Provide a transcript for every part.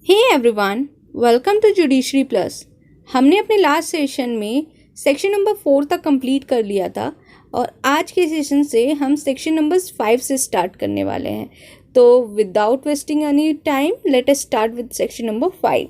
Hey everyone, welcome to judiciary plus. हमने अपने last session में सेक्शन नंबर 4 तक कंप्लीट कर लिया था और आज के सेशन से हम सेक्शन नंबर 5 से स्टार्ट करने वाले हैं। तो without wasting any time let us start with section number 5।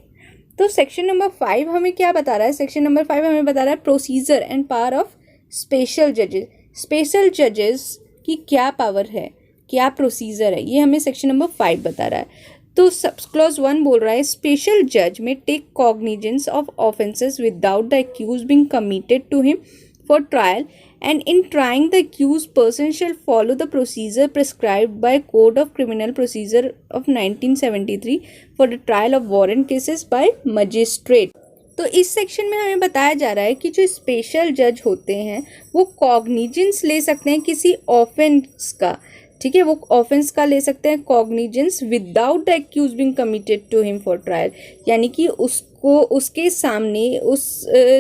तो सेक्शन नंबर 5 हमें क्या बता रहा है? सेक्शन नंबर 5 हमें बता रहा है procedure and power of special जजेस। स्पेशल जजेस की क्या पावर है, क्या प्रोसीजर है, ये हमें सेक्शन नंबर 5 बता रहा है। तो सब क्लॉज 1 बोल रहा है स्पेशल जज में take cognizance of offences without the accused being committed to him for trial and in trying the accused person shall follow the procedure prescribed by code of criminal procedure of 1973 for the trial of warrant cases by magistrate. तो इस section में हमें बताया जा रहा है कि जो स्पेशल जज होते हैं वो कॉग्निजेंस ले सकते हैं किसी ऑफेंस का। ठीक है, वो ऑफेंस का ले सकते हैं cognizance without the accused being committed to him for trial, यानी कि उसको उसके सामने उस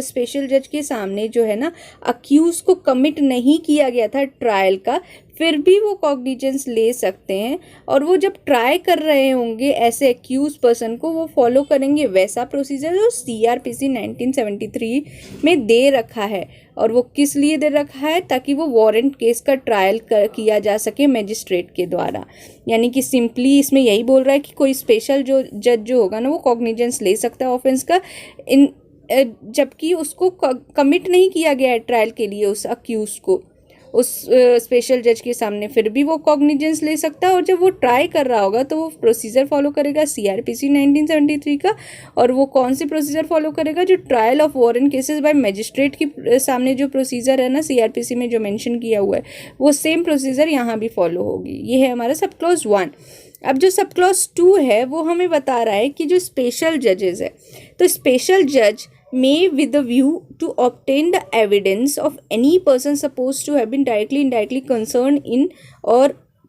स्पेशल जज के सामने जो है ना अक्यूज को कमिट नहीं किया गया था ट्रायल का, फिर भी वो कॉग्निजेंस ले सकते हैं। और वो जब ट्राई कर रहे होंगे ऐसे एक्यूज पर्सन को, वो फॉलो करेंगे वैसा प्रोसीजर जो CRPC 1973 में दे रखा है। और वो किस लिए दे रखा है? ताकि वो वारंट केस का ट्रायल किया जा सके मैजिस्ट्रेट के द्वारा। यानी कि सिंपली इसमें यही बोल रहा है कि कोई स्पेशल जो जज जो होगा ना वो कॉग्निजेंस ले सकता है ऑफेंस का, इन जबकि उसको कमिट नहीं किया गया है ट्रायल के लिए उस अक्यूज को उस स्पेशल जज के सामने, फिर भी वो कॉग्निजेंस ले सकता है। और जब वो ट्राई कर रहा होगा तो वो प्रोसीजर फॉलो करेगा CRPC 1973 का। और वो कौन सी प्रोसीजर फॉलो करेगा? जो trial of warrant cases by magistrate के सामने जो प्रोसीजर है ना CRPC में जो मेंशन किया हुआ है, वो सेम प्रोसीजर यहाँ भी फॉलो होगी। ये है हमारा सब क्लॉज 1। अब जो सब क्लॉज 2 है वो हमें बता रहा है कि जो स्पेशल जजेस है, तो स्पेशल जज may with the view to obtain the evidence of any person supposed to have been directly indirectly concerned in or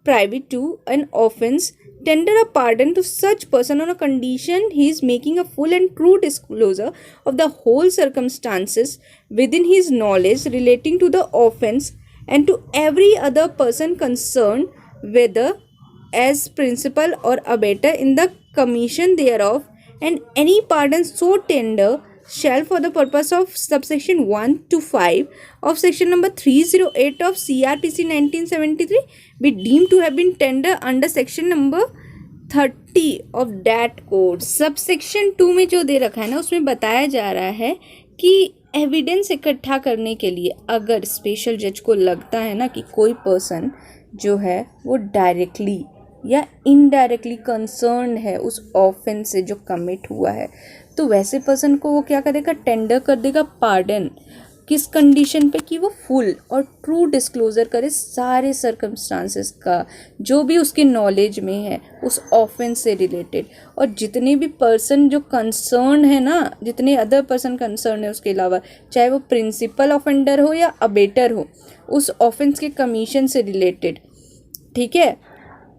private to an offense tender a pardon to such person on a condition he is making a full and true disclosure of the whole circumstances within his knowledge relating to the offense and to every other person concerned, whether as principal or abettor in the commission thereof, and any pardon so tender shall for the purpose of subsection 1 to 5 of section number 308 of CRPC 1973 be deemed to have been tender under section number 30 of that code। Subsection 2 में जो दे रखा है ना उसमें बताया जा रहा है कि एविडेंस इकट्ठा करने के लिए अगर स्पेशल जज को लगता है ना कि कोई पर्सन जो है वो डायरेक्टली या इनडायरेक्टली कंसर्न है उस ऑफेंस से जो कमिट हुआ है, तो वैसे पर्सन को वो क्या करेगा? टेंडर कर देगा पार्डन। किस कंडीशन पे? कि वो फुल और ट्रू डिस्क्लोजर करे सारे सर्कमस्टांसेस का जो भी उसके नॉलेज में है उस ऑफेंस से रिलेटेड। और जितने भी पर्सन जो कंसर्न है ना, जितने अदर पर्सन कंसर्न है उसके अलावा, चाहे वो प्रिंसिपल ऑफेंडर हो या अबेटर हो, उस ऑफेंस के कमीशन से रिलेटेड। ठीक है,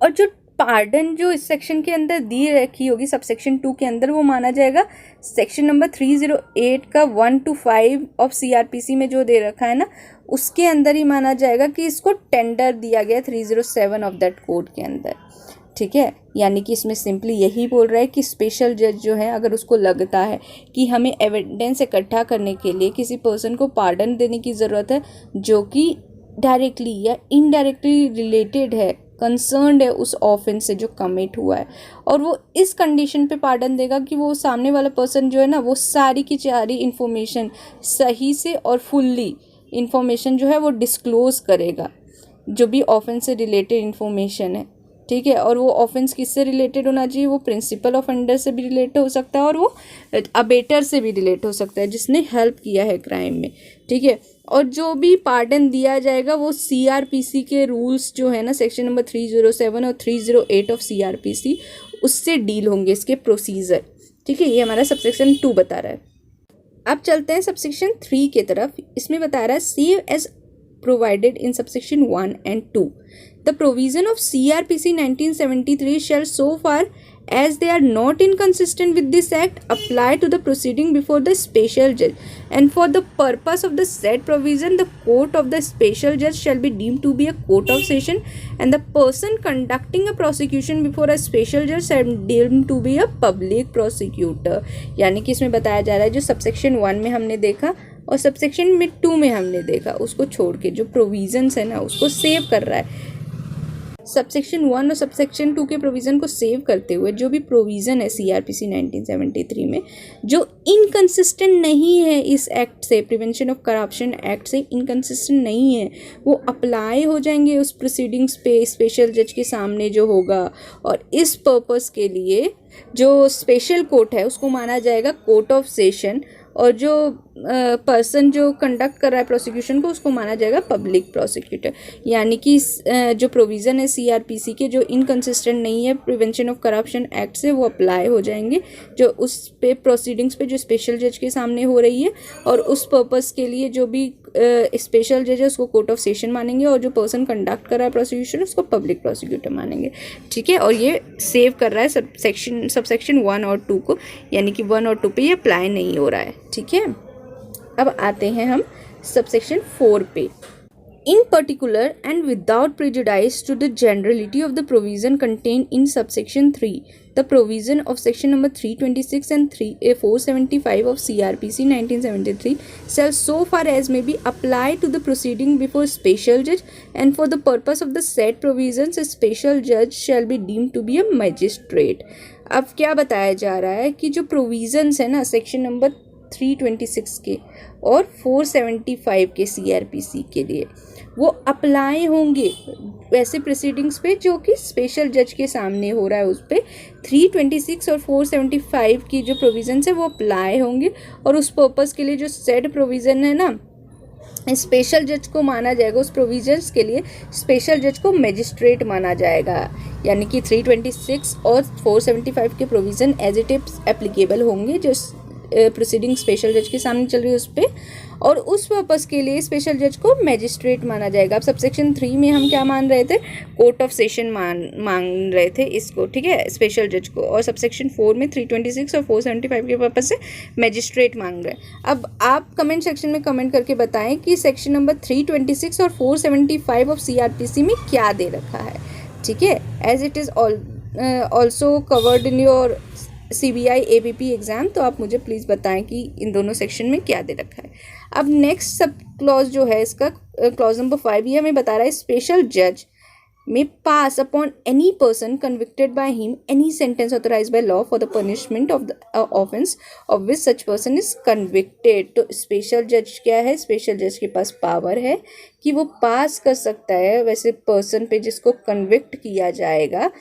और जो पार्डन जो इस सेक्शन के अंदर दी रखी होगी सबसेक्शन 2 के अंदर, वो माना जाएगा सेक्शन नंबर 308 का 1 to 5 ऑफ CRPC में जो दे रखा है ना उसके अंदर ही माना जाएगा कि इसको टेंडर दिया गया 307 ऑफ दैट कोड के अंदर। ठीक है, यानी कि इसमें सिंपली यही बोल रहा है कि स्पेशल जज जो है अगर उसको लगता है कि हमें एविडेंस इकट्ठा करने के लिए किसी पर्सन को पार्डन देने की ज़रूरत है जो कि डायरेक्टली या इनडायरेक्टली रिलेटेड है, कंसर्न्ड है उस ऑफेंस से जो कमिट हुआ है, और वो इस कंडीशन पे पार्डन देगा कि वो सामने वाला पर्सन जो है ना वो सारी की सारी इन्फॉर्मेशन सही से और फुल्ली इन्फॉर्मेशन जो है वो डिस्क्लोज करेगा, जो भी ऑफेंस से रिलेटेड इन्फॉर्मेशन है। ठीक है, और वो ऑफेंस किससे रिलेटेड होना चाहिए? वो प्रिंसिपल ऑफेंडर से भी रिलेट हो सकता है और वो अबेटर से भी रिलेट हो सकता है जिसने हेल्प किया है क्राइम में। ठीक है, और जो भी पार्डन दिया जाएगा वो CRPC के रूल्स जो है ना सेक्शन नंबर 307 और 308 ऑफ CRPC उससे डील होंगे इसके प्रोसीजर। ठीक है, ये हमारा सबसेक्शन 2 बता रहा है। अब चलते हैं सबसेक्शन 3 की तरफ। इसमें बता रहा है save as provided in subsection 1 and 2. The provision of CRPC 1973 shall so far as they are not inconsistent with this act, apply to the proceeding before the special judge, and for the purpose of the said provision, the court of the special judge shall be deemed to be a court of session, and the person conducting a prosecution before a special judge shall be deemed to be a public prosecutor. यानी कि इसमें बताया जा रहा है जो subsection 1 में हमने देखा और सबसेक्शन में 2 में हमने देखा उसको छोड़ के जो प्रोविजंस है ना उसको सेव कर रहा है। सबसेक्शन 1 और सबसेक्शन 2 के प्रोविज़न को सेव करते हुए जो भी प्रोविज़न है सीआरपीसी 1973 में जो इनकंसिस्टेंट नहीं है इस एक्ट से, प्रिवेंशन ऑफ करप्शन एक्ट से इनकंसिस्टेंट नहीं है, वो अप्लाई हो जाएंगे उस प्रोसीडिंग्स पे स्पेशल जज के सामने जो होगा। और इस पर्पस के लिए जो स्पेशल कोर्ट है उसको माना जाएगा कोर्ट ऑफ सेशन, और जो पर्सन जो कंडक्ट कर रहा है प्रोसिक्यूशन को उसको माना जाएगा पब्लिक प्रोसिक्यूटर। यानी कि जो प्रोविज़न है सीआरपीसी के जो इनकंसिस्टेंट नहीं है प्रिवेंशन ऑफ करप्शन एक्ट से वो अप्लाई हो जाएंगे जो उस पे प्रोसीडिंग्स पे जो स्पेशल जज के सामने हो रही है, और उस पर्पस के लिए जो भी स्पेशल जज है उसको कोर्ट ऑफ सेशन मानेंगे और जो पर्सन कंडक्ट कर रहा है प्रोसिक्यूशन उसको पब्लिक प्रोसिक्यूटर मानेंगे। ठीक है, और ये सेव कर रहा है सबसेक्शन 1 और 2 को, यानी कि 1 और 2 पे ये अप्लाई नहीं हो रहा है। ठीक है, अब आते हैं हम सबसेक्शन 4 पे। In particular and without prejudice to the generality of the provision contained in subsection 3, the provision of section number 326 and 475 of CRPC 1973 shall so far as may be applied to the proceeding before special judge, and for the purpose of the said provisions a special judge shall be deemed to be a magistrate। अब क्या बताया जा रहा है कि जो provisions है ना सेक्शन नंबर 326 के और 475 के सीआरपीसी के लिए वो अप्लाई होंगे वैसे प्रोसीडिंग्स पे जो कि स्पेशल जज के सामने हो रहा है, उस पर 326 और 475 की जो प्रोविजंस है वो अप्लाई होंगे। और उस पर्पस के लिए जो सेड प्रोविज़न है ना स्पेशल जज को माना जाएगा, उस प्रोविजंस के लिए स्पेशल जज को मजिस्ट्रेट माना जाएगा। यानी कि 326 और 475 के provision as it is applicable होंगे जो प्रोसीडिंग स्पेशल जज के सामने चल रही है उस पर, और उस पर्पस के लिए स्पेशल जज को मैजिस्ट्रेट माना जाएगा। अब सबसेक्शन 3 में हम क्या मान रहे थे, कोर्ट ऑफ सेशन मान रहे थे इसको, ठीक है, स्पेशल जज को, और सबसेक्शन 4 में 326 और 475 के पर्पस से मैजिस्ट्रेट मांग रहे हैं। अब आप कमेंट सेक्शन में कमेंट करके बताएं कि सेक्शन नंबर 326 और 475 ऑफ सीआरपीसी में क्या दे रखा है। ठीक है, as it is also covered in your CBI APP exam, तो आप मुझे प्लीज़ बताएं कि इन दोनों सेक्शन में क्या दे रखा है। अब नेक्स्ट सब क्लॉज जो है इसका क्लॉज नंबर 5 ये हमें बता रहा है स्पेशल जज may pass upon any person convicted by him any sentence authorise by law for the punishment of the offence of which such person is convicted. तो स्पेशल जज क्या है, स्पेशल जज के पास पावर है कि वो पास कर सकता है वैसे पर्सन पे जिसको कन्विक्ट किया जाएगा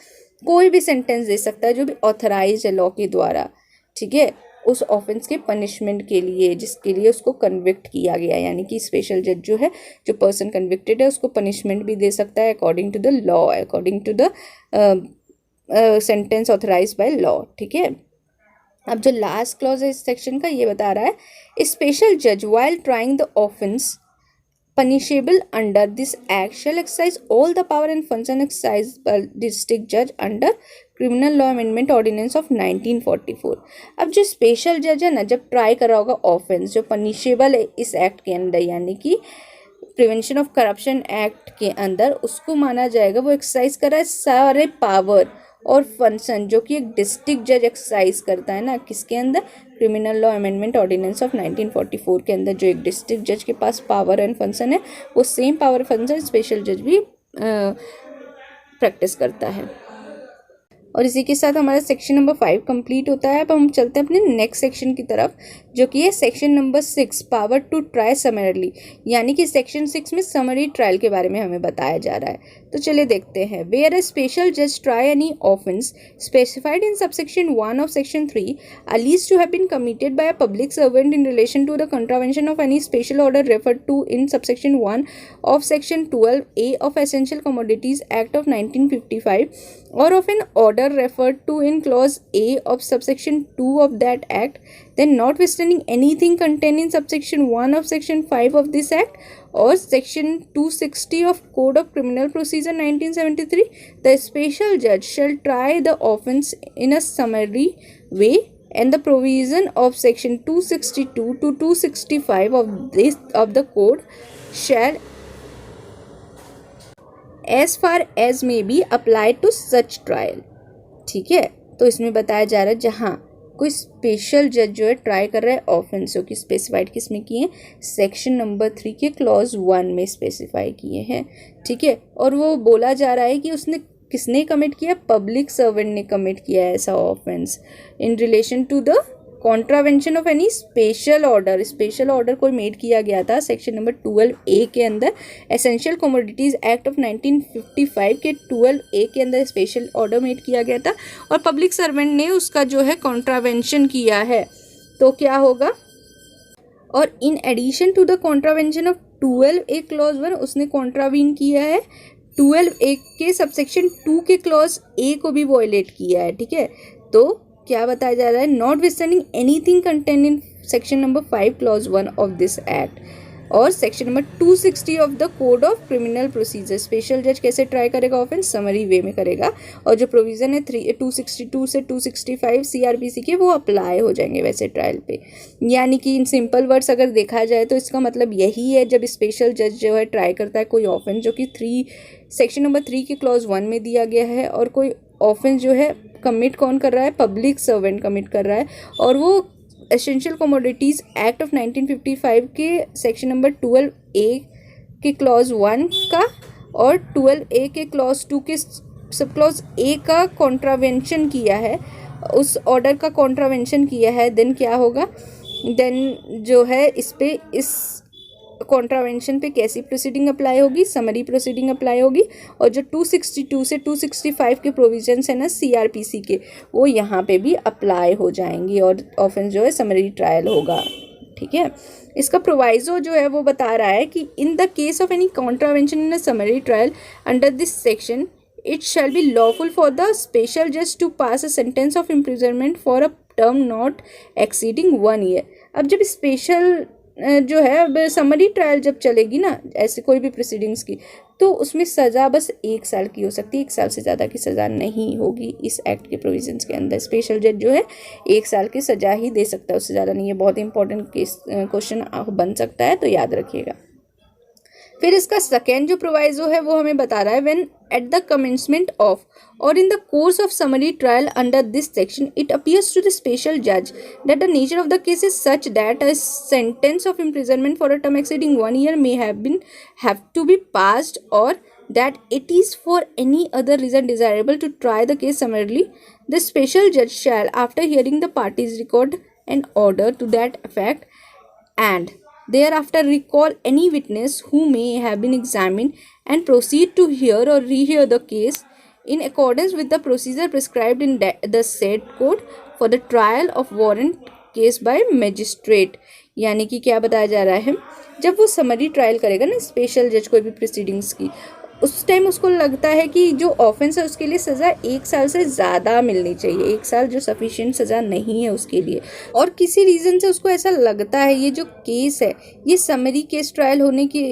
कोई भी सेंटेंस दे सकता है जो भी ऑथराइज है लॉ के द्वारा, ठीक है, उस ऑफेंस के पनिशमेंट के लिए जिसके लिए उसको कन्विक्ट किया गया। यानी कि स्पेशल जज जो है जो पर्सन कन्विक्टेड है उसको पनिशमेंट भी दे सकता है according to the law, according to the sentence authorise by law. ठीक है, अब जो लास्ट क्लॉज है इस सेक्शन का ये बता रहा है स्पेशल जज while trying the offence punishable under this act shall exercise all the power and function exercised by district judge under criminal law amendment ordinance of 1944। अब जो स्पेशल जज है ना जब ट्राई कर रहा होगा ऑफेंस जो पनिशेबल है इस एक्ट के अंदर यानी कि प्रिवेंशन ऑफ करप्शन एक्ट के अंदर, उसको माना जाएगा वो एक्सरसाइज कर रहा है सारे पावर और फंक्शन जो कि एक डिस्ट्रिक्ट जज एक्सरसाइज करता है ना किसके अंदर, criminal law amendment ordinance of 1944 के अंदर। जो एक डिस्ट्रिक्ट जज के पास पावर एंड फंक्शन है वो सेम पावर फंक्शन स्पेशल जज भी प्रैक्टिस करता है। और इसी के साथ हमारा सेक्शन नंबर 5 कंप्लीट होता है। अब हम चलते हैं अपने नेक्स्ट सेक्शन की तरफ जो कि है section number 6 power to try summarily, यानी कि सेक्शन 6 में समरी ट्रायल के बारे में हमें बताया जा रहा है। तो चलिए देखते हैं। वेयर अ स्पेशल जज try any offence specified in subsection 1 of section 3 alleged to have been committed by a public servant in relation to the contravention of any special order referred to in subsection 1 of section 12A of Essential Commodities Act of 1955 or of an order referred to in clause A of subsection 2 of that act, then notwithstanding anything contained in subsection 1 of section 5 of this act or section 260 of Code of Criminal Procedure 1973, the special judge shall try the offence in a summary way, and the provision of section 262 to 265 of the code shall as far as may be applied to such trial। ठीक है, तो इसमें बताया जा रहा है जहाँ कोई स्पेशल जज जो है ट्राई कर रहा है ऑफेंसों की, स्पेसिफाइड किस में किए हैं, सेक्शन नंबर 3 के क्लॉज 1 में स्पेसिफाई किए हैं। ठीक है, और वो बोला जा रहा है कि उसने किसने कमिट किया, पब्लिक सर्वेंट ने कमिट किया है ऐसा offence in relation to the contravention of any special order. Special order कोई मेड किया गया था सेक्शन नंबर 12A के अंदर, एसेंशियल कमोडिटीज़ एक्ट ऑफ 1955 के 12A के अंदर स्पेशल ऑर्डर मेड किया गया था और पब्लिक सर्वेंट ने उसका जो है कॉन्ट्रावेंशन किया है, तो क्या होगा, और in addition to the contravention of 12A clause 1 उसने कॉन्ट्रावीन किया है 12A के सबसेक्शन 2 के क्लॉज A को भी वॉयलेट किया है। ठीक है, तो क्या बताया जा रहा है, notwithstanding anything contain in section number 5 clause 1 of this act और section number 260 of the code of criminal procedure. Special जज कैसे ट्राई करेगा ऑफेंस, समरी वे में करेगा, और जो प्रोविजन है 262 से 265 CRPC के वो अप्लाई हो जाएंगे वैसे ट्रायल पे। यानी कि इन सिंपल वर्ड्स अगर देखा जाए तो इसका मतलब यही है, जब स्पेशल जज जो है ट्राई करता है कोई ऑफेंस जो कि सेक्शन नंबर 3 के क्लॉज 1 में दिया गया है, और कोई ऑफेंस जो है कमिट कौन कर रहा है, पब्लिक सर्वेंट कमिट कर रहा है, और वो एसेंशियल कमोडिटीज़ एक्ट ऑफ 1955 के सेक्शन नंबर 12A के क्लॉज 1 का और 12A के क्लॉज 2 के सब क्लॉज A का कॉन्ट्रावेंशन किया है, उस ऑर्डर का कॉन्ट्रावेंशन किया है, देन क्या होगा, देन जो है इस पे इस कॉन्ट्रावेंशन पे कैसी प्रोसीडिंग अप्लाई होगी, समरी प्रोसीडिंग अप्लाई होगी, और जो 262 से 265 के प्रोविजंस है ना CRPC के, वो यहाँ पे भी अप्लाई हो जाएंगी और ऑफेंस जो है समरी ट्रायल होगा। ठीक है, इसका प्रोवाइजो जो है वो बता रहा है कि in the case of any contravention in a summary trial under this section it shall be lawful for the special judge to pass a sentence of imprisonment for a term not exceeding 1 year। अब जब special जो है अब summary trial जब चलेगी ना ऐसे कोई भी प्रोसीडिंग्स की, तो उसमें सज़ा बस 1 साल की हो सकती है, 1 साल से ज़्यादा की सज़ा नहीं होगी इस एक्ट के प्रोविजंस के अंदर। स्पेशल जज जो है 1 साल की सज़ा ही दे सकता है, उससे ज़्यादा नहीं। ये बहुत इंपॉर्टेंट क्वेश्चन बन सकता है, तो याद रखिएगा। फिर इसका सेकेंड जो प्रोवाइजो है वो हमें बता रहा है, when at the commencement of और in the course of summary trial under this section it appears to the special जज that the nature of the case is such that a sentence of imprisonment for a term exceeding 1 year may have to be passed, or that it is for any other reason desirable to try the case summarily, the special judge shall, after hearing the parties, record an order to that effect, and thereafter recall any witness who may have been examined and proceed to hear or rehear the case in accordance with the procedure prescribed in the said code for the trial of warrant case by magistrate। यानी कि क्या बताया जा रहा है, जब वो summary trial करेगा ना स्पेशल जज कोई भी प्रोसीडिंग्स की, उस टाइम उसको लगता है कि जो ऑफेंस है उसके लिए सज़ा 1 साल से ज़्यादा मिलनी चाहिए, 1 साल जो सफिशिएंट सज़ा नहीं है उसके लिए, और किसी रीज़न से उसको ऐसा लगता है ये जो केस है ये समरी केस ट्रायल होने की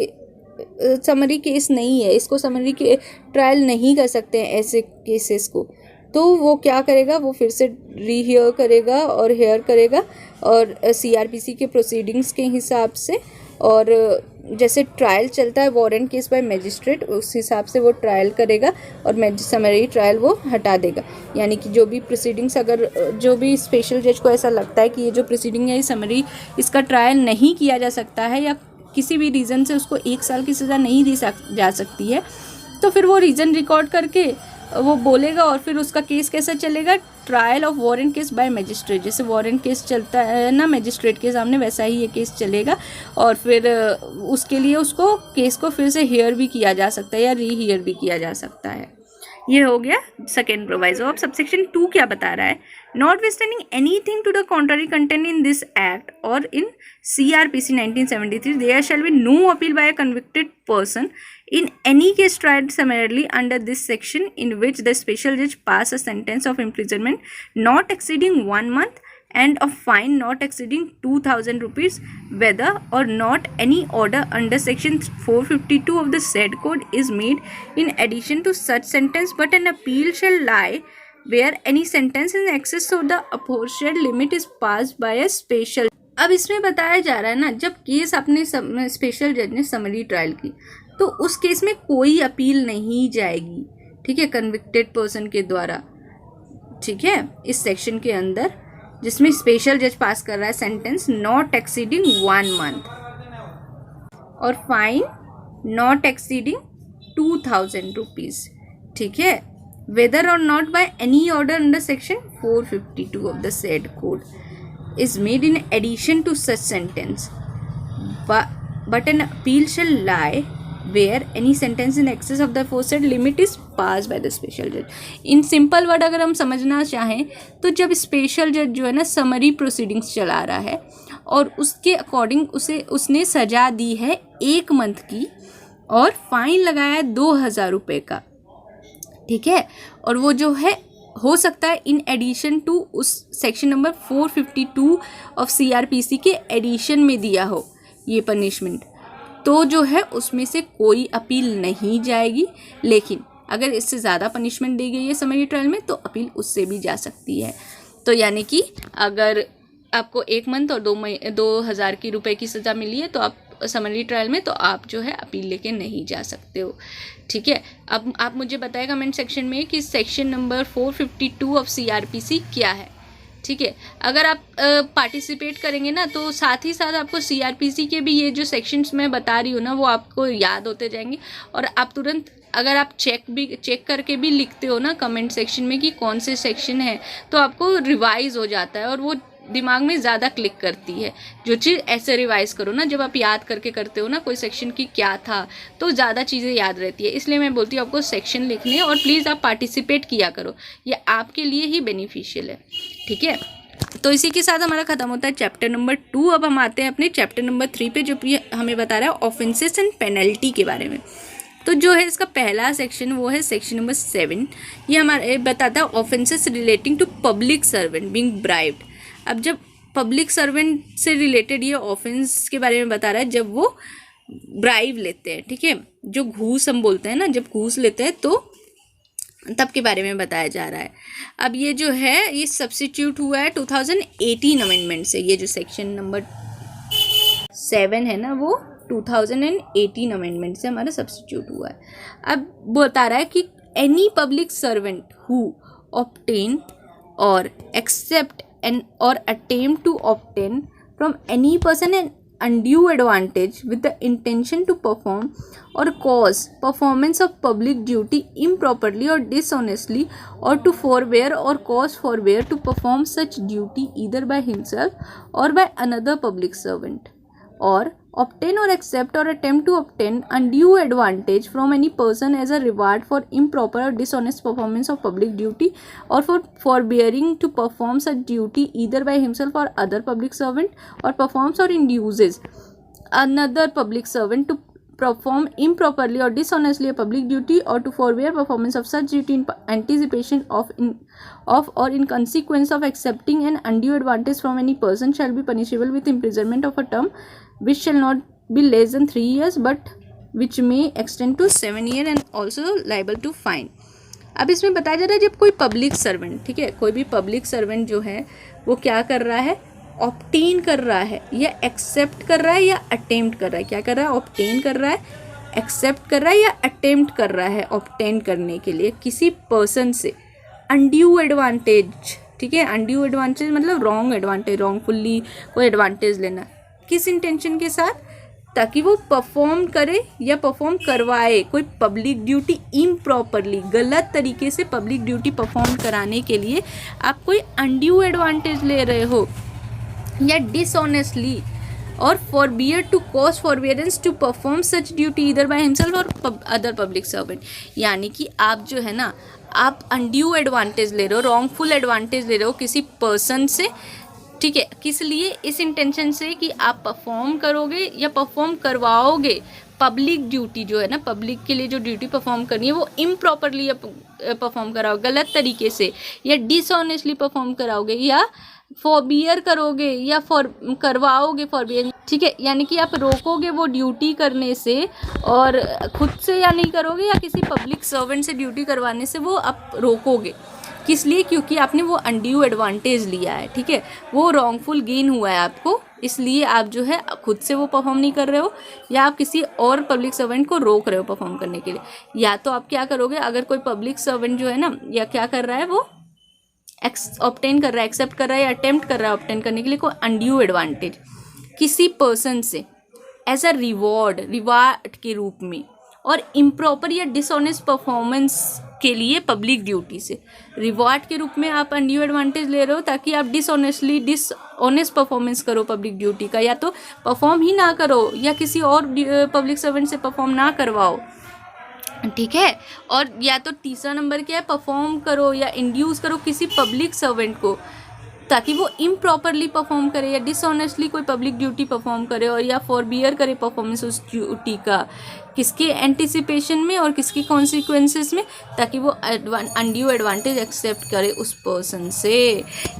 समरी केस नहीं है, इसको समरी के ट्रायल नहीं कर सकते हैं ऐसे केसेस को, तो वो क्या करेगा, वो फिर से रीहियर करेगा और हेयर करेगा और CRPC के प्रोसीडिंग्स के हिसाब से, और जैसे ट्रायल चलता है वारंट केस बाय मैजिस्ट्रेट उस हिसाब से वो ट्रायल करेगा और समरी ट्रायल वो हटा देगा। यानी कि जो भी प्रोसीडिंग्स, अगर जो भी स्पेशल जज को ऐसा लगता है कि ये जो प्रोसीडिंग है ये समरी इसका ट्रायल नहीं किया जा सकता है या किसी भी रीज़न से उसको 1 साल की सज़ा नहीं दी जा सकती है, तो फिर वो रीज़न रिकॉर्ड करके वो बोलेगा और फिर उसका केस कैसा चलेगा, trial of warrant case by magistrate. जैसे वारंट केस चलता है ना मैजिस्ट्रेट के सामने, वैसा ही ये केस चलेगा और फिर उसके लिए उसको केस को फिर से हेयर भी किया जा सकता है या रीहियर भी किया जा सकता है। ये हो गया सेकेंड प्रोवाइजो। अब सबसेक्शन 2 क्या बता रहा है, Notwithstanding anything to the contrary contained in this act or in CRPC 1973, there shall be no appeal by a convicted person in any case tried summarily under this section in which the special judge pass a sentence of imprisonment not exceeding 1 month and a fine not exceeding 2,000 rupees, whether or not any order under section 452 of the said code is made in addition to such sentence, but an appeal shall lie where any sentence in excess of the aforesaid limit is passed by a special। अब इसमें बताया जा रहा है ना, जब case अपने special जज ने समरी ट्रायल की तो उस केस में कोई अपील नहीं जाएगी, ठीक है, कन्विक्टेड पर्सन के द्वारा, ठीक है, इस सेक्शन के अंदर जिसमें स्पेशल जज पास कर रहा है सेंटेंस नॉट एक्सीडिंग 1 मंथ और फाइन नॉट एक्सीडिंग 2,000 रुपीज, ठीक है, whether or not by any order under section 452 of the said code is made in addition to such sentence, but an appeal shall lie where any sentence in excess of the aforesaid limit is passed by the special judge। In simple word अगर हम समझना चाहें तो जब special जज जो है ना समरी प्रोसीडिंग्स चला रहा है और उसके अकॉर्डिंग उसने सजा दी है 1 मंथ की और फाइन लगाया है 2,000 रुपये का, ठीक है, और वो जो है हो सकता है इन एडिशन टू उस सेक्शन नंबर 452 ऑफ CRPC के एडिशन में दिया हो ये पनिशमेंट, तो जो है उसमें से कोई अपील नहीं जाएगी। लेकिन अगर इससे ज़्यादा पनिशमेंट दी गई है समरी ट्रायल में तो अपील उससे भी जा सकती है। तो यानी कि अगर आपको 1 मंथ और 2,000 रुपए की सज़ा मिली है तो आप समरी ट्रायल में, तो आप जो है अपील लेके नहीं जा सकते हो, ठीक है। अब आप मुझे बताएं कमेंट सेक्शन में कि सेक्शन नंबर 452 ऑफ CRPC क्या है, ठीक है। अगर आप पार्टिसिपेट करेंगे ना तो साथ ही साथ आपको CRPC के भी ये जो सेक्शंस मैं बता रही हूँ ना वो आपको याद होते जाएंगे और आप तुरंत अगर आप चेक करके भी लिखते हो ना कमेंट सेक्शन में कि कौन से सेक्शन है तो आपको रिवाइज हो जाता है और वो दिमाग में ज़्यादा क्लिक करती है। जो चीज़ ऐसे रिवाइज करो ना, जब आप याद करके करते हो ना कोई सेक्शन की क्या था तो ज़्यादा चीज़ें याद रहती है। इसलिए मैं बोलती हूँ आपको सेक्शन लिखने और प्लीज़ आप पार्टिसिपेट किया करो, ये आपके लिए ही बेनिफिशियल है, ठीक है। तो इसी के साथ हमारा ख़त्म होता है चैप्टर नंबर 2। अब हम आते हैं अपने चैप्टर नंबर 3 पे, जो हमें बता रहा है ऑफेंसेस एंड पेनल्टी के बारे में। तो जो है इसका पहला सेक्शन वो है सेक्शन नंबर 7। ये हमारे बताता है offences relating to public servant being bribed. अब जब पब्लिक सर्वेंट से रिलेटेड ये ऑफेंस के बारे में बता रहा है जब वो ब्राइब लेते हैं, ठीक है, जो घूस हम बोलते हैं ना, जब घूस लेते हैं तो तब के बारे में बताया जा रहा है। अब ये जो है ये सब्स्टिट्यूट हुआ है 2018 अमेंडमेंट से। ये जो सेक्शन नंबर 7 है ना वो 2018 अमेंडमेंट से हमारा सब्स्टिट्यूट हुआ है। अब बता रहा है कि any public servant who obtain or accept and or attempt to obtain from any person an undue advantage with the intention to perform or cause performance of public duty improperly or dishonestly, or to forbear or cause forbear to perform such duty either by himself or by another public servant, or obtain or accept or attempt to obtain undue advantage from any person as a reward for improper or dishonest performance of public duty, or for forbearing to perform such duty either by himself or other public servant, or performs or induces another public servant to perform improperly or dishonestly a public duty, or to forbear performance of such duty in anticipation of or in consequence of accepting an undue advantage from any person, shall be punishable with imprisonment of a term which shall not be less than 3 years but which may extend to 7 years and also liable to fine। अब इसमें बताया जा रहा है जब कोई public servant, ठीक है, कोई भी पब्लिक सर्वेंट जो है वो क्या कर रहा है, ऑब्टेन कर रहा है या एक्सेप्ट कर रहा है या अटेम्प्ट कर रहा है। क्या कर रहा है, ऑब्टेन कर रहा है, एक्सेप्ट कर रहा है या अटेम्प्ट कर रहा है ऑब्टेन करने के लिए किसी पर्सन से अनड्यू एडवांटेज, ठीक है। अनड्यू एडवांटेज मतलब रॉन्ग एडवांटेज, रॉन्गफुल्ली कोई एडवांटेज लेना, किस इंटेंशन के साथ, ताकि वो परफॉर्म करे या परफॉर्म करवाए कोई पब्लिक ड्यूटी इम्प्रॉपरली, गलत तरीके से पब्लिक ड्यूटी परफॉर्म कराने के लिए आप कोई अनड्यू एडवांटेज ले रहे हो, या डिसऑनेस्टली और forbear to cause forbearance to perform such duty either by himself और अदर पब्लिक सर्वेंट। यानी कि आप जो है ना, आप अनड्यू एडवांटेज ले रहे हो, रॉन्गफुल एडवांटेज ले रहे हो किसी पर्सन से, ठीक है। किस लिए? इस इंटेंशन से कि आप परफॉर्म करोगे या परफॉर्म करवाओगे पब्लिक ड्यूटी जो है ना, पब्लिक के लिए जो ड्यूटी परफॉर्म करनी है वो इम्प्रॉपरली परफॉर्म कराओगे, गलत तरीके से, या डिसऑनेस्टली परफॉर्म कराओगे, या फॉरबियर करोगे, या करवाओगे फॉरबियर, ठीक है। यानी कि आप रोकोगे वो ड्यूटी करने से, और खुद से या नहीं करोगे, या किसी पब्लिक सर्वेंट से ड्यूटी करवाने से वो आप रोकोगे। किस लिए? क्योंकि आपने वो अनड्यू एडवांटेज लिया है, ठीक है, वो रॉन्गफुल गेन हुआ है आपको, इसलिए आप जो है खुद से वो परफॉर्म नहीं कर रहे हो, या आप किसी और पब्लिक सर्वेंट को रोक रहे हो परफॉर्म करने के लिए। या तो आप क्या करोगे, अगर कोई पब्लिक सर्वेंट जो है ना, या क्या कर रहा है, वो ऑब्टेन कर रहा है, एक्सेप्ट कर रहा है, या अटेम्प्ट कर रहा है ऑब्टेन करने के लिए कोई अनड्यू एडवांटेज किसी पर्सन से एज अ रिवार्ड के रूप में, और इम्प्रॉपर या डिसऑनेस्ट परफॉर्मेंस के लिए पब्लिक ड्यूटी से, रिवार्ड के रूप में आप अनड्यू एडवांटेज ले रहे हो ताकि आप डिसऑनेस्ट परफॉर्मेंस करो पब्लिक ड्यूटी का, या तो परफॉर्म ही ना करो, या किसी और पब्लिक सर्वेंट से परफॉर्म ना करवाओ, ठीक है। और या तो तीसरा नंबर क्या है, परफॉर्म करो या इंड्यूस करो किसी पब्लिक सर्वेंट को ताकि वो इम्प्रॉपरली परफॉर्म करे, या डिसऑनेस्टली कोई पब्लिक ड्यूटी परफॉर्म करे, और या फॉरबियर करे परफॉर्मेंस उस ड्यूटी का, किसके एंटिसिपेशन में और किसके कॉन्सिक्वेंसेस में, ताकि वो अनड्यू एडवांटेज एक्सेप्ट करे उस पर्सन से।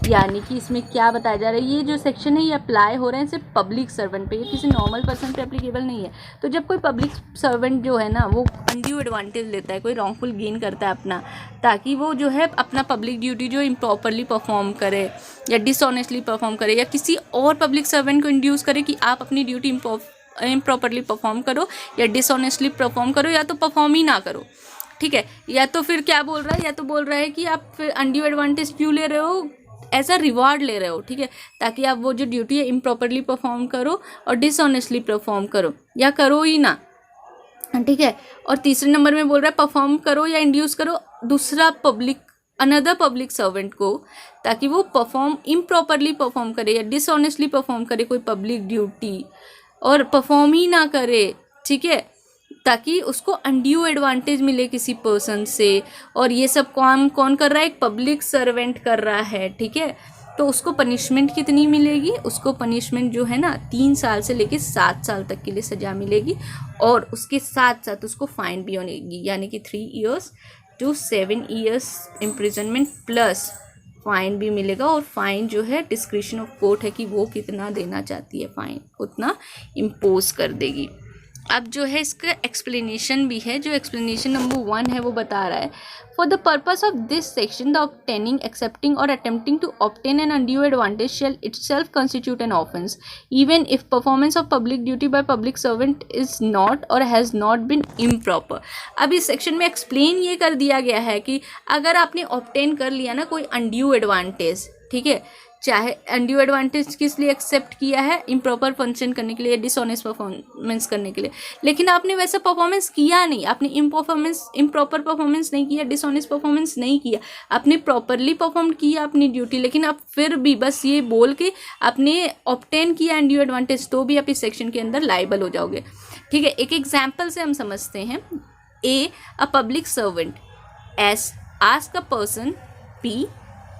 यानी कि इसमें क्या बताया जा रहा है, ये जो सेक्शन है ये अप्लाई हो रहे हैं सिर्फ पब्लिक सर्वेंट पे, ये किसी नॉर्मल पर्सन पे एप्लीकेबल नहीं है। तो जब कोई पब्लिक सर्वेंट जो है ना वो अनड्यू एडवांटेज लेता है, कोई रॉन्गफुल गेन करता है अपना, ताकि वो जो है अपना पब्लिक ड्यूटी जो इम्प्रॉपरली परफॉर्म करे, या डिसऑनेस्टली परफॉर्म करे, या किसी और पब्लिक सर्वेंट को इंड्यूस करे कि आप अपनी ड्यूटी इम्प्रॉपरली परफॉर्म करो, या डिसऑनेस्टली परफॉर्म करो, या तो परफॉर्म ही ना करो, ठीक है। या तो फिर क्या बोल रहा है, या तो बोल रहा है कि आप फिर अनड्यू एडवांटेज क्यों ले रहे हो, ऐसा रिवार्ड ले रहे हो, ठीक है, ताकि आप वो जो ड्यूटी है इम्प्रॉपरली परफॉर्म करो और डिसऑनेस्टली परफॉर्म करो, या करो ही ना, ठीक है। और तीसरे नंबर में बोल रहा है परफॉर्म करो या इंड्यूस करो अनदर पब्लिक सर्वेंट को, ताकि वो इम्प्रॉपरली परफॉर्म करे या डिसऑनेस्टली परफॉर्म करे कोई पब्लिक ड्यूटी, और परफॉर्म ही ना करे, ठीक है, ताकि उसको अनड्यू एडवांटेज मिले किसी पर्सन से। और ये सब काम कौन कर रहा है? एक पब्लिक सर्वेंट कर रहा है, ठीक है। तो उसको पनिशमेंट कितनी मिलेगी? उसको पनिशमेंट जो है ना 3 साल से लेकर 7 साल तक के लिए सज़ा मिलेगी, और उसके साथ साथ उसको फाइन भी होगी, यानी कि 3 years to 7 years imprisonment plus fine भी मिलेगा। और फाइन जो है डिस्क्रिशन ऑफ कोर्ट है कि वो कितना देना चाहती है, फाइन उतना इम्पोज कर देगी। अब जो है इसका एक्सप्लेनेशन भी है, जो एक्सप्लेनेशन नंबर 1 है वो बता रहा है, for the purpose of this section the obtaining, accepting और attempting to obtain an undue advantage shall itself constitute an offence even if performance of public duty by public servant is not और has not been improper. अब इस section में explain ये कर दिया गया है कि अगर आपने ऑब्टेन कर लिया ना कोई अनड्यू एडवांटेज, ठीक है, चाहे अनड्यू एडवांटेज किस लिए एक्सेप्ट किया है, इम्प्रॉपर फंक्शन करने के लिए, डिसऑनेस्ट परफॉर्मेंस करने के लिए, लेकिन आपने वैसा परफॉर्मेंस किया नहीं, आपने इम्प्रॉपर परफॉर्मेंस नहीं किया, डिसऑनेस्ट परफॉर्मेंस नहीं किया, आपने प्रॉपरली परफॉर्म किया अपनी ड्यूटी, लेकिन आप फिर भी बस ये बोल के आपने ऑब्टेन किया अनड्यू एडवांटेज, तो भी आप इस सेक्शन के अंदर लाइबल हो जाओगे, ठीक है। एक एग्जाम्पल से हम समझते हैं। अ public servant ask a person P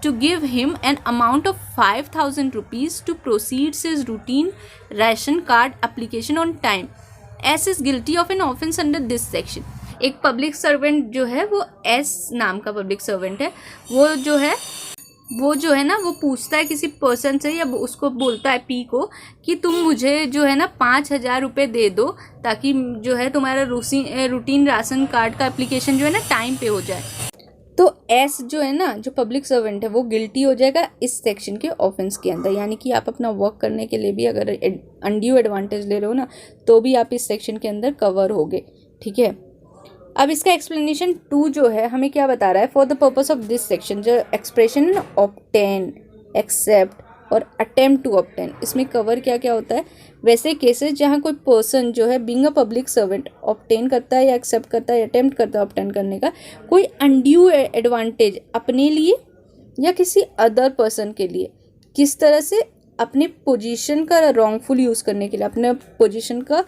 to give him an amount of 5,000 rupees to proceed his routine ration card application on time. S is guilty of an offence under this section. एक public servant जो है वो S नाम का public servant है, वो जो है ना वो पूछता है किसी पर्सन से, या उसको बोलता है P को कि तुम मुझे जो है ना 5,000 रुपये दे दो ताकि जो है तुम्हारा रूटीन राशन कार्ड का एप्लीकेशन जो है ना टाइम पे हो जाए। तो एस जो है ना जो पब्लिक सर्वेंट है वो गिल्टी हो जाएगा इस सेक्शन के ऑफेंस के अंदर, यानी कि आप अपना वर्क करने के लिए भी अगर अनड्यू एडवांटेज ले रहे हो ना तो भी आप इस सेक्शन के अंदर कवर होगे, ठीक है। अब इसका एक्सप्लेनेशन 2 जो है हमें क्या बता रहा है, for the purpose of this section, जो expression obtain, accept or attempt to obtain, इसमें कवर क्या क्या होता है, वैसे केसेस जहाँ कोई पर्सन जो है being a public servant obtain करता है या एक्सेप्ट करता है या अटेम्प्ट करता है ऑब्टेन करने का कोई अनड्यू एडवांटेज अपने लिए या किसी अदर पर्सन के लिए, किस तरह से अपने पोजीशन का रॉन्गफुल यूज़ करने के लिए, अपने पोजीशन का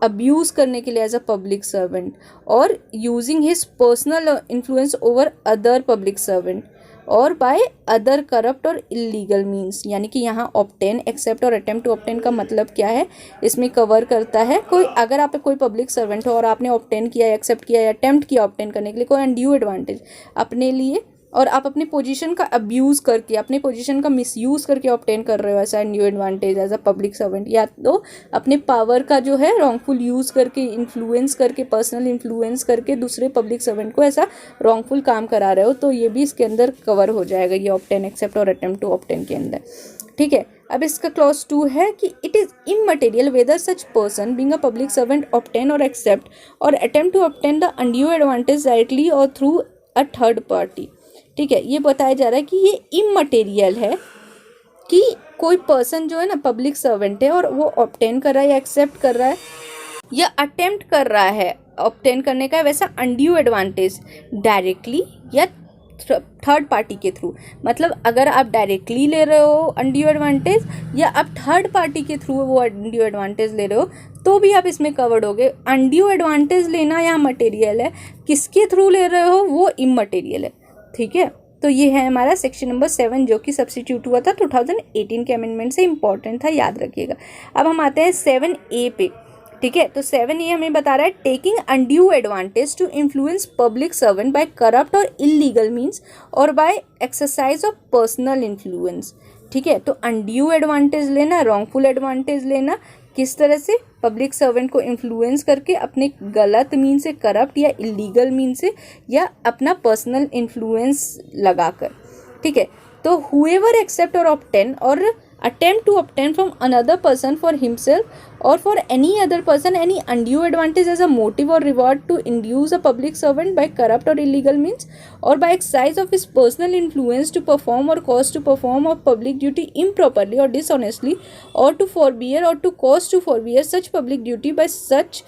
अब्यूज़ करने के लिए एज अ पब्लिक सर्वेंट, और using his personal influence over other public servant, और by other corrupt or illegal means. यानी कि यहाँ obtain, accept or attempt to obtain का मतलब क्या है, इसमें कवर करता है कोई, अगर आप कोई पब्लिक सर्वेंट हो और आपने ऑब्टेन किया, एक्सेप्ट किया या अटेम्प्ट किया ऑब्टेन करने के लिए कोई अनड्यू एडवांटेज अपने लिए, और आप अपने पोजीशन का अब्यूज़ करके, अपने पोजीशन का मिसयूज़ करके ऑब्टेन कर रहे हो ऐसा new advantage as a public servant, या तो अपने पावर का जो है रॉन्गफुल यूज़ करके, इन्फ्लुएंस करके, पर्सनल इन्फ्लुएंस करके दूसरे पब्लिक सर्वेंट को ऐसा रॉन्गफुल काम करा रहे हो, तो ये भी इसके अंदर कवर हो जाएगा, ये obtain, accept or attempt to obtain के अंदर। ठीक है, अब इसका क्लॉज 2 है कि it is immaterial whether such person being a public servant obtain or accept or attempt to obtain the undue advantage directly or through a third party. ठीक है, ये बताया जा रहा है कि ये इमटेरियल है कि कोई पर्सन जो है ना पब्लिक सर्वेंट है और वो ऑब्टेन कर रहा है या एक्सेप्ट कर रहा है या अटेम्प्ट कर रहा है ऑब्टेन करने का वैसा अनड्यू एडवांटेज डायरेक्टली या थर्ड पार्टी के थ्रू। मतलब अगर आप डायरेक्टली ले रहे हो अनड्यू एडवांटेज या आप थर्ड पार्टी के थ्रू वो अनड्यू एडवांटेज ले रहे हो तो भी आप इसमें कवर्ड होगे। अनड्यू एडवांटेज लेना यहाँ मटेरियल है, किसके थ्रू ले रहे हो वो इमटेरियल है। ठीक है, तो ये है हमारा सेक्शन नंबर 7 जो कि सब्स्टिट्यूट हुआ था 2018 के अमेंडमेंट से, इंपॉर्टेंट था, याद रखिएगा। अब हम आते हैं 7A पे। ठीक है, तो 7A हमें बता रहा है taking undue advantage to influence public servant by corrupt or illegal means or by exercise of personal influence. ठीक है, तो अनड्यू एडवांटेज लेना, रॉन्गफुल एडवांटेज लेना, किस तरह से, पब्लिक सर्वेंट को इन्फ्लुएंस करके अपने गलत मीन से, करप्ट या इलीगल मीन से, या अपना पर्सनल इन्फ्लुएंस लगाकर। ठीक है, तो हुएवर एक्सेप्ट और ऑब्टेन और attempt to obtain from another person for himself or for any other person any undue advantage as a motive or reward to induce a public servant by corrupt or illegal means or by exercise of his personal influence to perform or cause to perform of public duty improperly or dishonestly or to forbear or to cause to forbear such public duty by such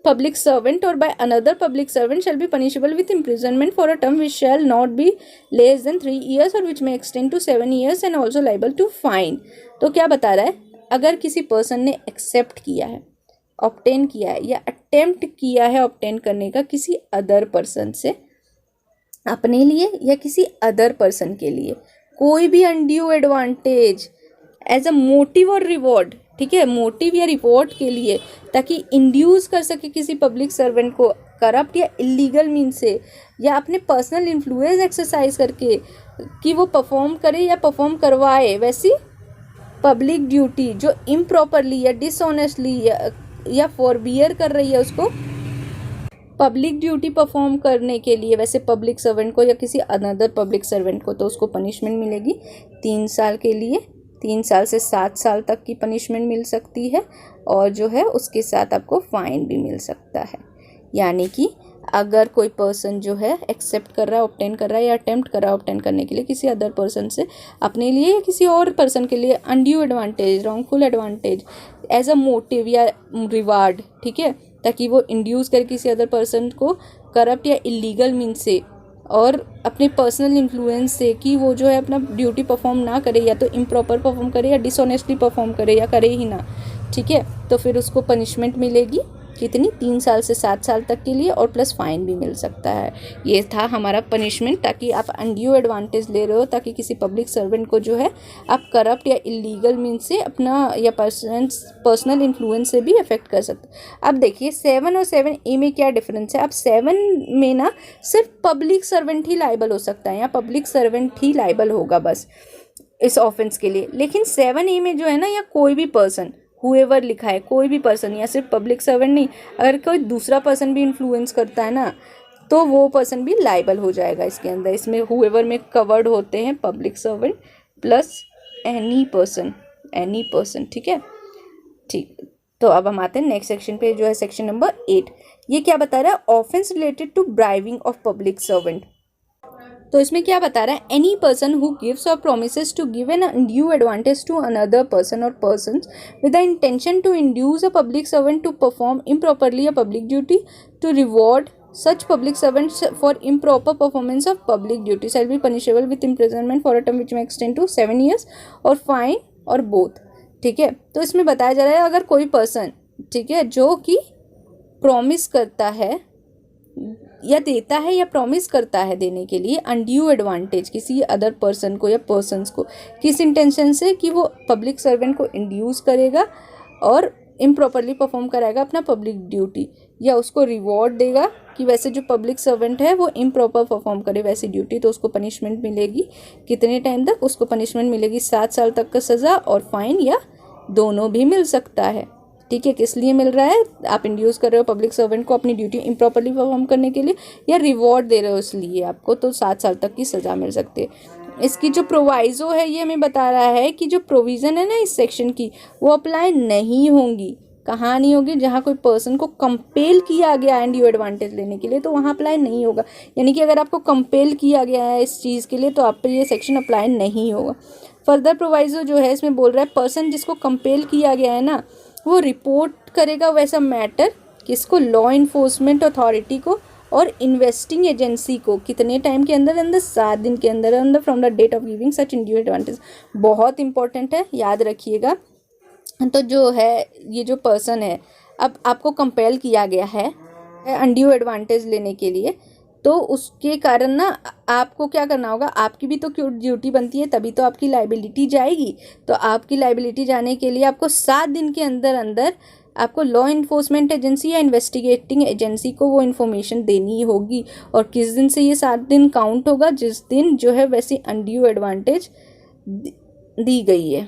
public servant or by another public servant shall be punishable with imprisonment for a term which shall not be less than 3 years or which may extend to 7 years and also liable to fine। तो क्या बता रहा है, अगर किसी person ने accept किया है, ऑब्टेन किया है या अटेम्प्ट किया है ऑब्टेन करने का किसी अदर पर्सन से अपने लिए या किसी अदर पर्सन के लिए कोई भी undue advantage as a motive or reward, ठीक है, मोटिव या रिवॉर्ड के लिए, ताकि इंड्यूस कर सके किसी पब्लिक सर्वेंट को करप्ट या इलीगल मीन से या अपने पर्सनल इन्फ्लुएंस एक्सरसाइज करके कि वो परफॉर्म करे या परफॉर्म करवाए वैसी पब्लिक ड्यूटी जो इम्प्रॉपरली या डिसऑनेस्टली या फॉरबियर कर रही है उसको पब्लिक ड्यूटी परफॉर्म करने के लिए वैसे पब्लिक सर्वेंट को या किसी अनदर पब्लिक सर्वेंट को, तो उसको पनिशमेंट मिलेगी 3 साल के लिए, 3 साल से 7 साल तक की पनिशमेंट मिल सकती है और जो है उसके साथ आपको फाइन भी मिल सकता है। यानी कि अगर कोई पर्सन जो है एक्सेप्ट कर रहा है, ऑब्टेन कर रहा है या अटेम्प्ट कर रहा है ऑब्टेन करने के लिए किसी अदर पर्सन से अपने लिए या किसी और पर्सन के लिए undue advantage, wrongful advantage as a motive या रिवार्ड, ठीक है, ताकि वो इंड्यूस करे किसी अदर पर्सन को करप्ट या इलीगल मीन से और अपने पर्सनल इन्फ्लुएंस से कि वो जो है अपना ड्यूटी परफॉर्म ना करे या तो इम्प्रॉपर परफॉर्म करे या डिसऑनेस्टली परफॉर्म करे या करे ही ना, ठीक है, तो फिर उसको पनिशमेंट मिलेगी कितनी, 3 साल से 7 साल तक के लिए और प्लस फाइन भी मिल सकता है। ये था हमारा पनिशमेंट, ताकि आप अनड्यू एडवांटेज ले रहे हो ताकि किसी पब्लिक सर्वेंट को जो है आप करप्ट या इलीगल मीन्स से अपना या पर्सनल इन्फ्लुएंस से भी अफेक्ट कर सकते। अब देखिए 7 और 7A में क्या डिफरेंस है। अब 7 में ना सिर्फ पब्लिक सर्वेंट ही लाइबल हो सकता है या पब्लिक सर्वेंट ही लाइबल होगा बस इस ऑफेंस के लिए, लेकिन 7A में जो है ना या कोई भी पर्सन, हुएवर लिखा है, कोई भी पर्सन, या सिर्फ पब्लिक सर्वेंट नहीं, अगर कोई दूसरा पर्सन भी इन्फ्लुएंस करता है ना तो वो पर्सन भी लाइबल हो जाएगा इसके अंदर। इसमें हुएवर में कवर्ड होते हैं public servant plus any person, ठीक है, ठीक। तो अब हम आते हैं नेक्स्ट सेक्शन पे जो है सेक्शन नंबर 8। ये क्या बता रहा है, offence related to bribing of public servant. तो इसमें क्या बता रहा है, any person who gives or promises to give an undue advantage to another person or persons with the intention to induce a public servant to perform improperly a public duty to reward such public servants for improper performance of public duty shall be punishable with imprisonment for a term which may extend to 7 years or fine और both. ठीक है, तो इसमें बताया जा रहा है अगर कोई पर्सन, ठीक है, जो कि प्रॉमिस करता है या देता है या प्रॉमिस करता है देने के लिए अनड्यू एडवांटेज किसी अदर पर्सन को या पर्सन्स को, किस इंटेंशन से कि वो पब्लिक सर्वेंट को इंड्यूस करेगा और इम्प्रॉपरली परफॉर्म कराएगा अपना पब्लिक ड्यूटी, या उसको रिवॉर्ड देगा कि वैसे जो पब्लिक सर्वेंट है वो इम्प्रॉपर परफॉर्म करे वैसी ड्यूटी, तो उसको पनिशमेंट मिलेगी। कितने टाइम तक उसको पनिशमेंट मिलेगी? 7 साल तक का सज़ा और फाइन, या दोनों भी मिल सकता है। ठीक है, किस लिए मिल रहा है? आप इंड्यूस कर रहे हो पब्लिक सर्वेंट को अपनी ड्यूटी इम्प्रॉपरली परफॉर्म करने के लिए, या रिवॉर्ड दे रहे हो इसलिए आपको, तो 7 साल तक की सज़ा मिल सकती है। इसकी जो प्रोवाइजो है ये हमें बता रहा है कि जो प्रोविज़न है ना इस सेक्शन की, वो अप्लाई नहीं होंगी। कहाँ नहीं होगी? जहाँ कोई पर्सन को कंपेल किया गया है अनड्यू एडवांटेज लेने के लिए, तो वहाँ अप्लाई नहीं होगा। यानी कि अगर आपको कंपेल किया गया है इस चीज़ के लिए, तो आप पर ये सेक्शन अप्लाई नहीं होगा। फर्दर प्रोवाइजो जो है इसमें बोल रहा है पर्सन जिसको कंपेल किया गया है ना, वो रिपोर्ट करेगा वैसा मैटर किसको? लॉ इन्फोर्समेंट अथॉरिटी को और इन्वेस्टिंग एजेंसी को। कितने टाइम के अंदर? 7 दिन के अंदर from the date of giving such undue advantage. बहुत इंपॉर्टेंट है, याद रखिएगा। तो जो है ये जो पर्सन है, अब आपको कंपेल किया गया है अनड्यू एडवांटेज लेने के लिए, तो उसके कारण ना आपको क्या करना होगा? आपकी भी तो ड्यूटी बनती है, तभी तो आपकी लाइबिलिटी जाएगी। तो आपकी लाइबिलिटी जाने के लिए आपको 7 दिन के अंदर आपको लॉ इन्फोर्समेंट एजेंसी या इन्वेस्टिगेटिंग एजेंसी को वो इन्फॉर्मेशन देनी होगी। और किस दिन से ये 7 दिन काउंट होगा? जिस दिन जो है वैसी अनड्यू एडवांटेज दी गई है,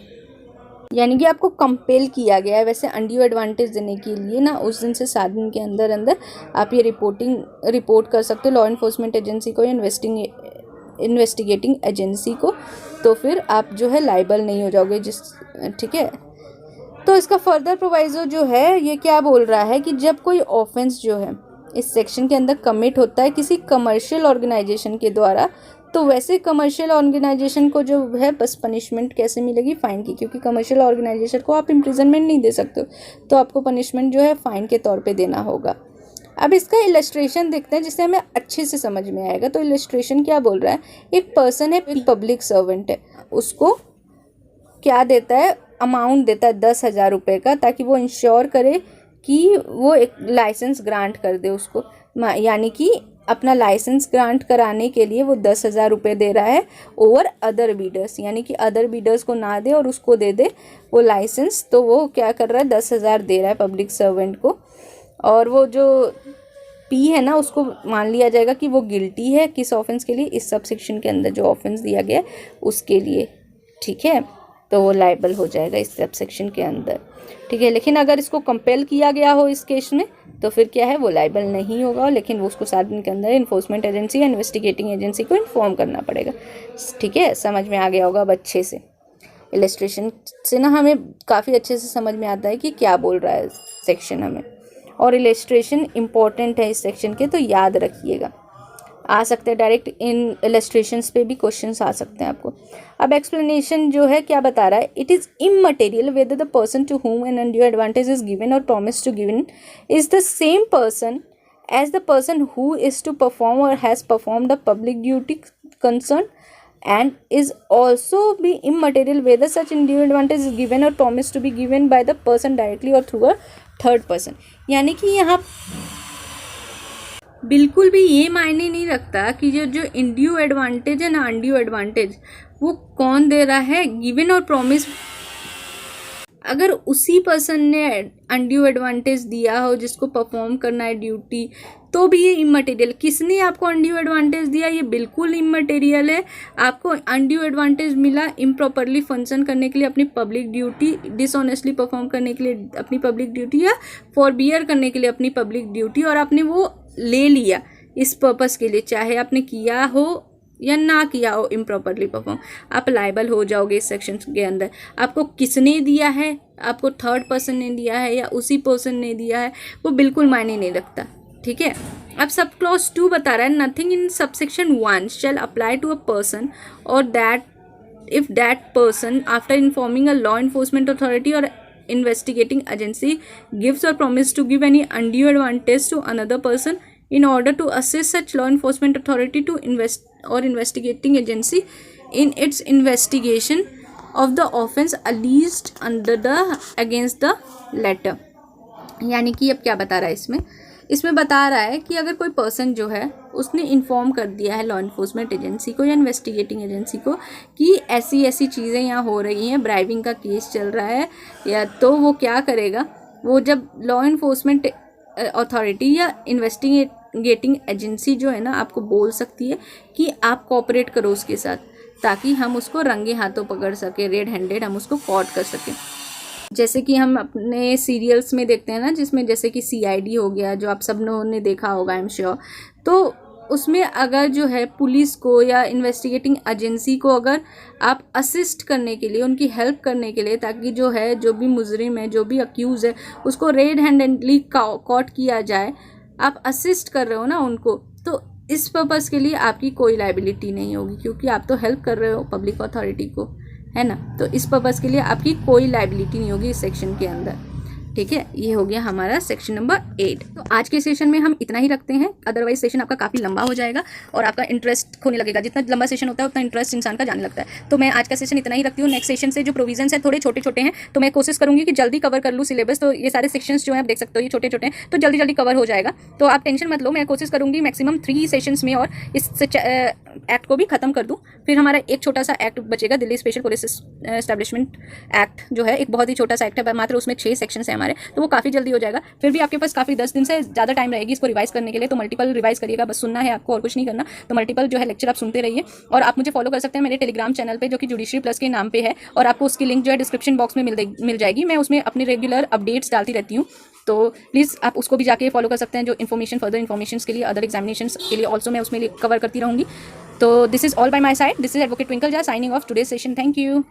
यानी कि आपको कंपेल किया गया है वैसे अनड्यू एडवांटेज देने के लिए ना, उस दिन से 7 दिन के अंदर आप ये रिपोर्ट कर सकते हो लॉ इन्फोर्समेंट एजेंसी को या इन्वेस्टिगेटिंग एजेंसी को। तो फिर आप जो है लाइबल नहीं हो जाओगे ठीक है। तो इसका फर्दर प्रोवाइजो जो है ये क्या बोल रहा है कि जब कोई ऑफेंस जो है इस सेक्शन के अंदर कमिट होता है किसी कमर्शियल ऑर्गेनाइजेशन के द्वारा, तो वैसे कमर्शियल ऑर्गेनाइजेशन को जो है बस पनिशमेंट कैसे मिलेगी? फाइन की, क्योंकि कमर्शियल ऑर्गेनाइजेशन को आप इम्प्रिजनमेंट नहीं दे सकते हो, तो आपको पनिशमेंट जो है फाइन के तौर पे देना होगा। अब इसका इलस्ट्रेशन देखते हैं जिससे हमें अच्छे से समझ में आएगा। तो इलस्ट्रेशन क्या बोल रहा है? एक पर्सन है, पब्लिक सर्वेंट है, उसको क्या देता है? अमाउंट देता है 10,000 रुपये का, ताकि वो इंश्योर करे कि वो एक लाइसेंस ग्रांट कर दे उसको। यानी कि अपना लाइसेंस ग्रांट कराने के लिए वो 10,000 रुपये दे रहा है ओवर अदर बीडर्स, यानी कि अदर बीडर्स को ना दे और उसको दे दे वो लाइसेंस। तो वो क्या कर रहा है? 10,000 दे रहा है पब्लिक सर्वेंट को, और वो जो पी है ना उसको मान लिया जाएगा कि वो गिल्टी है। किस ऑफेंस के लिए? इस सब सेक्शन के अंदर जो ऑफेंस दिया गया है उसके लिए। ठीक है, तो वो लाइबल हो जाएगा इस सब सेक्शन के अंदर। ठीक है, लेकिन अगर इसको कंपेल किया गया हो इस केस में, तो फिर क्या है? वो लाइबल नहीं होगा, लेकिन वो उसको 7 दिन के अंदर इन्फोर्समेंट एजेंसी या इन्वेस्टिगेटिंग एजेंसी को इन्फॉर्म करना पड़ेगा। ठीक है, समझ में आ गया होगा अब अच्छे से। इलस्ट्रेशन से ना हमें काफ़ी अच्छे से समझ में आता है कि क्या बोल रहा है सेक्शन हमें, और इलस्ट्रेशन इम्पॉर्टेंट है इस सेक्शन के, तो याद रखिएगा। आ सकते हैं डायरेक्ट इन इलस्ट्रेशंस पे भी क्वेश्चंस आ सकते हैं आपको। अब एक्सप्लेनेशन जो है क्या बता रहा है? It is immaterial whether the person to whom an undue advantage is given or promise to given is the same person as the person who is to perform or has perform the public duty concern, and is also be immaterial whether such undue advantage is given or promised to be given by the person directly or through a third person। यानी कि यहाँ बिल्कुल भी ये मायने नहीं रखता कि जो इंड्यू एडवांटेज है ना, अनड्यू एडवांटेज, वो कौन दे रहा है? Given or promise. अगर उसी पर्सन ने अनड्यू एडवांटेज दिया हो जिसको परफॉर्म करना है ड्यूटी, तो भी ये इमटेरियल। किसने आपको अनड्यू एडवांटेज दिया? ये बिल्कुल इमटेरियल है। आपको अनड्यू एडवांटेज मिला इम्प्रॉपरली फंक्शन करने के लिए, अपनी पब्लिक ड्यूटी डिसऑनेस्टली परफॉर्म करने के लिए अपनी पब्लिक ड्यूटी, या फॉरबियर करने के लिए अपनी पब्लिक ड्यूटी, और आपने वो ले लिया इस पर्पस के लिए, चाहे आपने किया हो या ना किया हो इम्प्रॉपरली परफॉर्म, आप लाइबल हो जाओगे इस सेक्शन के अंदर। आपको किसने दिया है? आपको थर्ड पर्सन ने दिया है या उसी पर्सन ने दिया है, वो बिल्कुल मायने नहीं रखता। ठीक है, अब सब क्लॉज 2 बता रहा है nothing in subsection 1 shall apply to a person or that if that person after informing a law enforcement authority or investigating agency gives or promise to give any undue advantage to another person in order to assist such law enforcement authority to investigating agency in its investigation of the offence alleged under the against the letter. यानी कि अब क्या बता रहा है इसमें बता रहा है कि अगर कोई पर्सन जो है उसने इन्फॉर्म कर दिया है लॉ इन्फोर्समेंट एजेंसी को या इन्वेस्टिगेटिंग एजेंसी को कि ऐसी ऐसी चीज़ें यहाँ हो रही हैं, ब्राइबिंग का केस चल रहा है, या तो वो क्या करेगा, वो जब लॉ इन्फोर्समेंट अथॉरिटी या इन्वेस्टिगेटिंग एजेंसी जो है ना आपको बोल सकती है कि आप कोऑपरेट करो उसके साथ, ताकि हम उसको रंगे हाथों पकड़ सके, रेड हैंडेड हम उसको कॉट कर सकें। जैसे कि हम अपने सीरियल्स में देखते हैं ना, जिसमें जैसे कि CID हो गया, जो आप सब लोगों ने देखा होगा आई एम श्योर। तो उसमें अगर जो है पुलिस को या इन्वेस्टिगेटिंग एजेंसी को अगर आप असिस्ट करने के लिए, उनकी हेल्प करने के लिए, ताकि जो है जो भी मुजरिम है, जो भी अक्यूज़ है, उसको रेड हैंडेडली कॉट किया जाए, आप असिस्ट कर रहे हो ना उनको, तो इस पर्पज़ के लिए आपकी कोई लायबिलिटी नहीं होगी, क्योंकि आप तो हेल्प कर रहे हो पब्लिक अथॉरिटी को, है ना। तो इस पर्पज़ के लिए आपकी कोई लायबिलिटी नहीं होगी इस सेक्शन के अंदर। ठीक है, ये हो गया हमारा सेक्शन नंबर 8। तो आज के सेशन में हम इतना ही रखते हैं, अदरवाइज सेशन आपका काफ़ी लंबा हो जाएगा और आपका इंटरेस्ट खोने लगेगा। जितना लंबा सेशन होता है उतना इंटरेस्ट इंसान का जाने लगता है। तो मैं आज का सेशन इतना ही रखती हूँ। नेक्स्ट सेशन से जो प्रोविजंस है थोड़े छोटे छोटे हैं, तो मैं कोशिश करूँगी कि जल्दी कवर कर लूँ सिलेबस। तो ये सारे सेक्शंस जो है आप देख सकते हो, ये छोटे छोटे हैं, तो जल्दी जल्दी कवर हो जाएगा। तो आप टेंशन मत लो, मैं कोशिश करूँगी मैक्सिमम 3 सेशंस में और इस एक्ट को भी ख़त्म कर दूँ। फिर हमारा एक छोटा सा एक्ट बचेगा, Delhi special police establishment act जो है, एक बहुत ही छोटा सा एक्ट है, मात्र उसमें 6 सेक्शंस हैं हमारे, तो वो काफ़ी जल्दी हो जाएगा। फिर भी आपके पास काफ़ी 10 दिन से ज़्यादा टाइम रहेगी इसको रिवाइज करने के लिए, तो मल्टीपल रिवाइज करिएगा, बस सुनना है आपको और कुछ नहीं करना। तो मल्टीपल जो है लेक्चर आप सुनते रहिए, और आप मुझे फॉलो कर सकते हैं मेरे टेलीग्राम चैनल पे, जो कि जुडिशरी प्लस के नाम पे है, और आपको उसकी लिंक जो है डिस्क्रिप्शन बॉक्स में मिल जाएगी। मैं उसमें अपनी रेगुलर अपडेट्स डालती रहती हूँ, तो प्लीज़ आप उसको भी जाके फॉलो कर सकते हैं। जो इन्फॉर्मेशन, फर्दर इन्फॉर्मेशन के लिए, अदर एग्जामिनेशंस के लिए ऑल्सो मैं उसमें कवर करती रहूँगी। तो this is all bye my side, this is advocate twinkle Jha signing off today's session. Thank you.